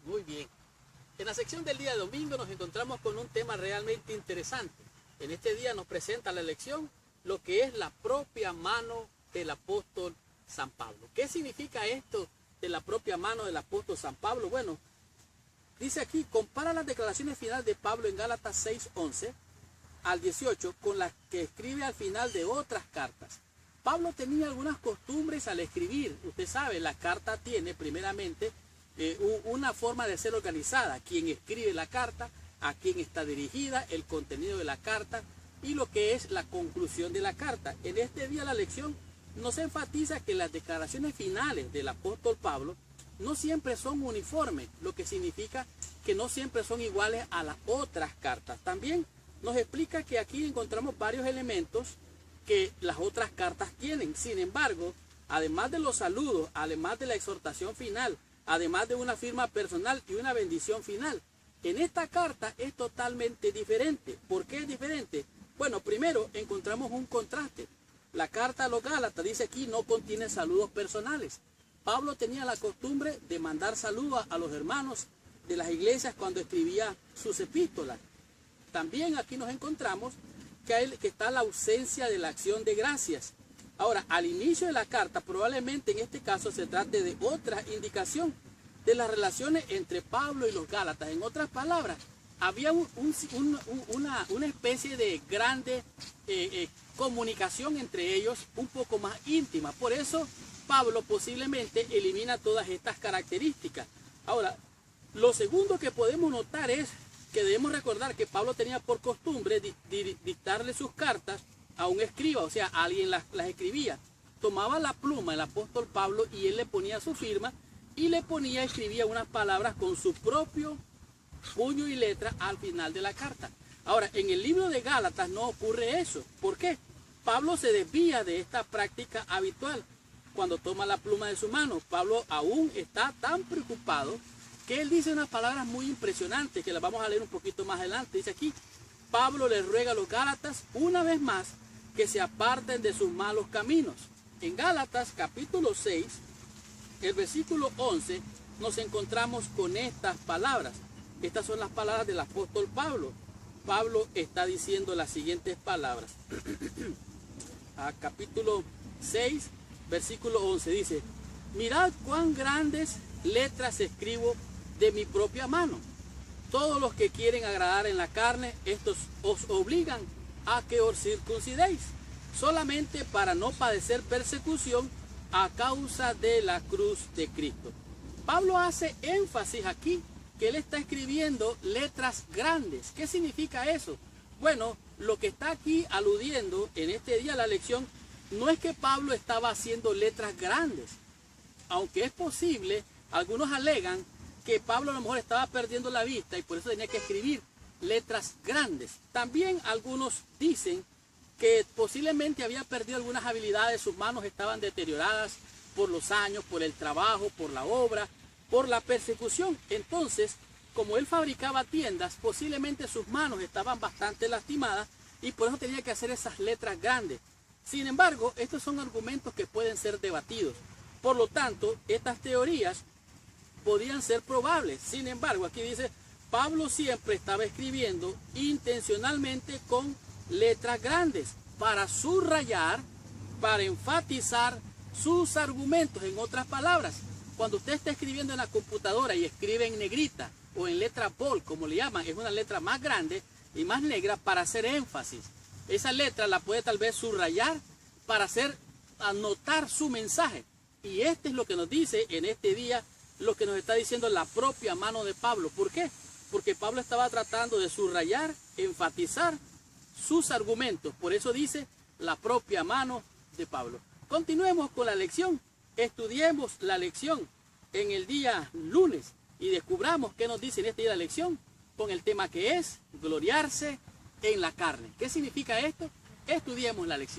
Muy bien. En la sección del día domingo nos encontramos con un tema realmente interesante. En este día nos presenta la lección lo que es la propia mano del apóstol San Pablo. ¿Qué significa esto de la propia mano del apóstol San Pablo? Bueno, dice aquí, compara las declaraciones finales de Pablo en Gálatas 6:11 al 18 con las que escribe al final de otras cartas. Pablo tenía algunas costumbres al escribir. Usted sabe, la carta tiene primeramente una forma de ser organizada. Quien escribe la carta, a quién está dirigida, el contenido de la carta y lo que es la conclusión de la carta. En este día la lección nos enfatiza que las declaraciones finales del apóstol Pablo no siempre son uniformes, lo que significa que no siempre son iguales a las otras cartas. También nos explica que aquí encontramos varios elementos que las otras cartas tienen. Sin embargo, además de los saludos, además de la exhortación final, además de una firma personal y una bendición final, en esta carta es totalmente diferente. ¿Por qué es diferente? Bueno, primero encontramos un contraste. La carta a los Gálatas, dice aquí, no contiene saludos personales. Pablo tenía la costumbre de mandar saludos a los hermanos de las iglesias cuando escribía sus epístolas. También aquí nos encontramos que está la ausencia de la acción de gracias. Ahora, al inicio de la carta, probablemente en este caso se trate de otra indicación de las relaciones entre Pablo y los Gálatas. En otras palabras, había una especie de grande comunicación entre ellos, un poco más íntima. Por eso Pablo posiblemente elimina todas estas características. Ahora, lo segundo que podemos notar es que debemos recordar que Pablo tenía por costumbre dictarle sus cartas a un escriba, o sea, alguien las escribía. Tomaba la pluma el apóstol Pablo y él le ponía su firma y escribía unas palabras con su propio puño y letra al final de la carta. Ahora, en el libro de Gálatas no ocurre eso. ¿Por qué? Pablo se desvía de esta práctica habitual. Cuando toma la pluma de su mano, Pablo aún está tan preocupado que él dice unas palabras muy impresionantes que las vamos a leer un poquito más adelante. Dice aquí, Pablo les ruega a los Gálatas una vez más que se aparten de sus malos caminos. En Gálatas capítulo 6, el versículo 11, nos encontramos con estas palabras. Estas son las palabras del apóstol Pablo. Pablo está diciendo las siguientes palabras. A capítulo 6, versículo 11 dice, mirad cuán grandes letras escribo de mi propia mano. Todos los que quieren agradar en la carne, estos os obligan a que os circuncidéis, solamente para no padecer persecución a causa de la cruz de Cristo. Pablo hace énfasis aquí que él está escribiendo letras grandes. ¿Qué significa eso? Bueno, lo que está aquí aludiendo en este día la lección no es que Pablo estaba haciendo letras grandes, aunque es posible, algunos alegan que Pablo a lo mejor estaba perdiendo la vista y por eso tenía que escribir letras grandes. También algunos dicen que posiblemente había perdido algunas habilidades, sus manos estaban deterioradas por los años, por el trabajo, por la obra, por la persecución. Entonces, como él fabricaba tiendas, posiblemente sus manos estaban bastante lastimadas y por eso tenía que hacer esas letras grandes. Sin embargo, estos son argumentos que pueden ser debatidos. Por lo tanto, estas teorías podían ser probables. Sin embargo, aquí dice, Pablo siempre estaba escribiendo intencionalmente con letras grandes para subrayar, para enfatizar sus argumentos. En otras palabras, cuando usted está escribiendo en la computadora y escribe en negrita o en letra bold, como le llaman, es una letra más grande y más negra para hacer énfasis. Esa letra la puede tal vez subrayar para anotar su mensaje. Y este es lo que nos dice en este día, lo que nos está diciendo la propia mano de Pablo. ¿Por qué? Porque Pablo estaba tratando de subrayar, enfatizar sus argumentos. Por eso dice la propia mano de Pablo. Continuemos con la lección. Estudiemos la lección en el día lunes y descubramos qué nos dice en este día la lección con el tema que es gloriarse en la carne. ¿Qué significa esto? Estudiemos la lección.